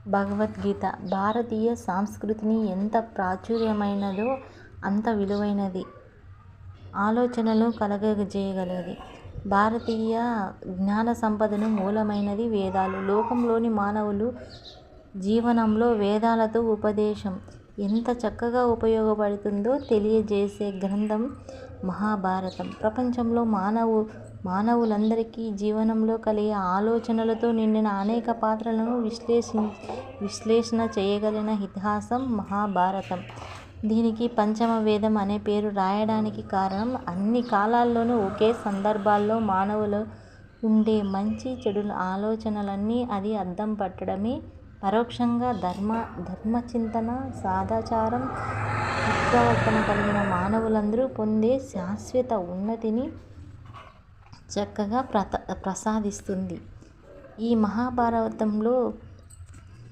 భగవద్గీత భారతీయ సంస్కృతిని ఎంత ప్రాచుర్యమైనదో అంత విలువైనది, ఆలోచనలు కలగజేయగలది. భారతీయ జ్ఞాన సంపదకు మూలమైనది వేదాలు. లోకంలోని మానవుల జీవనంలో వేదాలతో ఉపదేశం ఎంత చక్కగా ఉపయోగపడుతుందో తెలియజేసే గ్రంథం మహాభారతం. ప్రపంచంలో మానవులందరికీ జీవనంలో కలిగే ఆలోచనలతో నిండిన అనేక పాత్రలను విశ్లేషణ చేయగలిగిన ఇతిహాసం మహాభారతం. దీనికి పంచమ వేదం అనే పేరు రావడానికి కారణం అన్ని కాలాల్లోనూ ఒకే సందర్భాల్లో మానవులు ఉండే మంచి చెడుల ఆలోచనలన్నీ అది అద్దం పట్టడమే. పరోక్షంగా ధర్మచింతన, సదాచారం, సత్ప్రవర్తన కలిగిన మానవులందరూ పొందే శాశ్వత ఉన్నతిని చక్కగా ప్రసాదిస్తుంది. ఈ మహాభారతంలో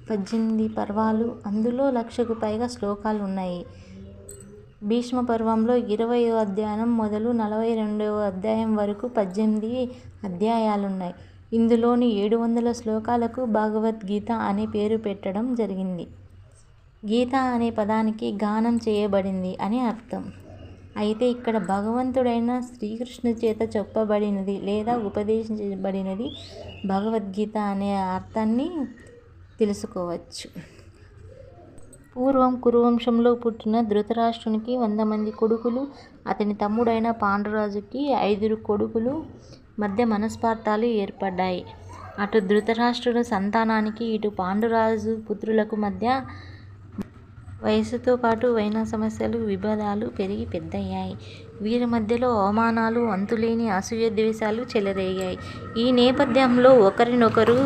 18 పర్వాలు, అందులో 1,00,000కు పైగా శ్లోకాలు ఉన్నాయి. భీష్మ పర్వంలో 20వ అధ్యాయం మొదలు 42వ అధ్యాయం వరకు 18 అధ్యాయాలున్నాయి. ఇందులోని 700 శ్లోకాలకు భగవద్గీత అనే పేరు పెట్టడం జరిగింది. గీత అనే పదానికి గానం చేయబడింది అని అర్థం. అయితే ఇక్కడ భగవంతుడైన శ్రీకృష్ణుని చేత చెప్పబడినది లేదా ఉపదేశించబడినది భగవద్గీత అనే అర్థాన్ని తెలుసుకోవచ్చు. పూర్వం కురువంశంలో పుట్టిన ధృతరాష్ట్రునికి 100 మంది కొడుకులు, అతని తమ్ముడైన పాండురాజుకి 5 కొడుకుల మధ్య మనస్పర్ధలు ఏర్పడ్డాయి. అటు ధృతరాష్ట్రుడి సంతానానికి, ఇటు పాండురాజు పుత్రులకు మధ్య వయసుతో పాటు వైన సమస్యలు, విభేదాలు పెరిగి పెద్దయ్యాయి. వీరి మధ్యలో అవమానాలు, అంతులేని అసూయ ద్వేషాలు చెలరేగాయి. ఈ నేపథ్యంలో ఒకరినొకరు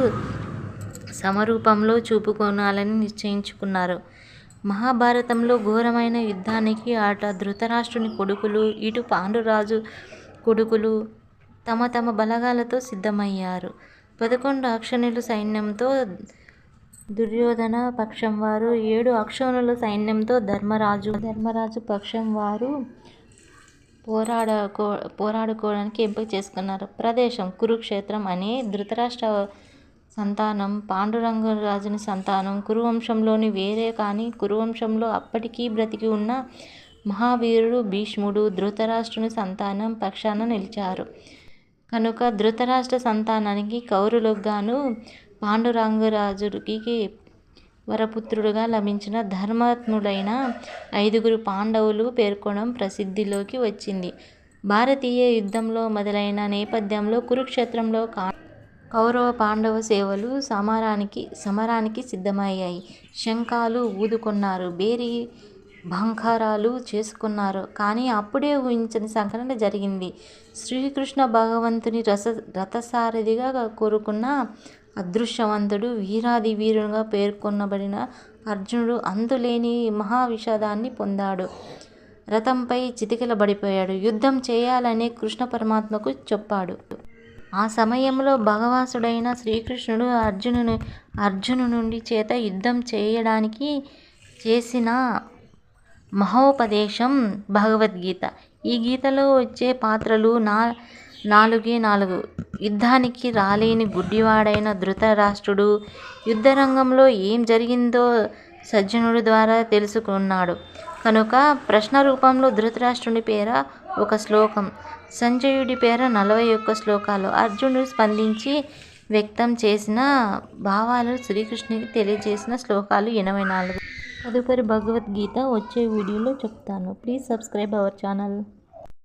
సమరూపంలో చూపుకోనాలని నిశ్చయించుకున్నారు. మహాభారతంలో ఘోరమైన యుద్ధానికి అటు ధృతరాష్ట్రుని కొడుకులు, ఇటు పాండురాజు కొడుకులు తమ తమ బలగాలతో సిద్ధమయ్యారు. 11 అక్షౌహిణుల సైన్యంతో దుర్యోధన పక్షం వారు, 7 అక్షౌహిణుల సైన్యంతో ధర్మరాజు పక్షం వారు పోరాడుకోవడానికి ఎంపిక చేసుకున్నారు. ప్రదేశం కురుక్షేత్రం. అనే ధృతరాష్ట్ర సంతానం పాండురంగరాజుని సంతానం. కురువంశంలోని వేరే కానీ కురువంశంలో అప్పటికీ బ్రతికి ఉన్న మహావీరుడు భీష్ముడు ధృతరాష్ట్రుని సంతానం పక్షాన నిలిచారు కనుక ధృతరాష్ట్ర సంతానానికి కౌరవులకు గాను పాండురంగరాజుకి వరపుత్రుడుగా లభించిన ధర్మాత్ముడైన 5 పాండవులు పేర్కొనడం ప్రసిద్ధిలోకి వచ్చింది. భారతీయ యుద్ధంలో మొదలైన నేపథ్యంలో కురుక్షేత్రంలో కౌరవ పాండవ సేవలు సమరానికి సిద్ధమయ్యాయి. శంఖాలు ఊదుకున్నారు, భేరీ భంకారాలు చేసుకున్నారు. కానీ అప్పుడే ఊహించని సంఘటన జరిగింది. శ్రీకృష్ణ భగవంతుని రథసారథిగా కోరుకున్న అదృష్టవంతుడు, వీరాది వీరునిగా పేర్కొనబడిన అర్జునుడు అంతులేని మహావిషాదాన్ని పొందాడు. రథంపై చితికిలబడిపోయాడు. యుద్ధం చేయాలని కృష్ణ పరమాత్మకు చెప్పాడు. ఆ సమయంలో భగవాసుడైన శ్రీకృష్ణుడు అర్జునుడి చేత యుద్ధం చేయడానికి చేసిన మహోపదేశం భగవద్గీత. ఈ గీతలో వచ్చే పాత్రలు 4 యుద్ధానికి రాలేని గుడ్డివాడైన ధృతరాష్ట్రుడు యుద్ధరంగంలో ఏం జరిగిందో సజ్జనుడి ద్వారా తెలుసుకున్నాడు కనుక ప్రశ్న రూపంలో ధృతరాష్ట్రుని పేర 1 శ్లోకం, సంజయుడి పేర 41 శ్లోకాలు, అర్జునుడు స్పందించి వ్యక్తం చేసిన భావాలు శ్రీకృష్ణునికి తెలియజేసిన శ్లోకాలు 84. తదుపరి భగవద్గీత వచ్చే వీడియోలో చెప్తాను. Please subscribe our channel.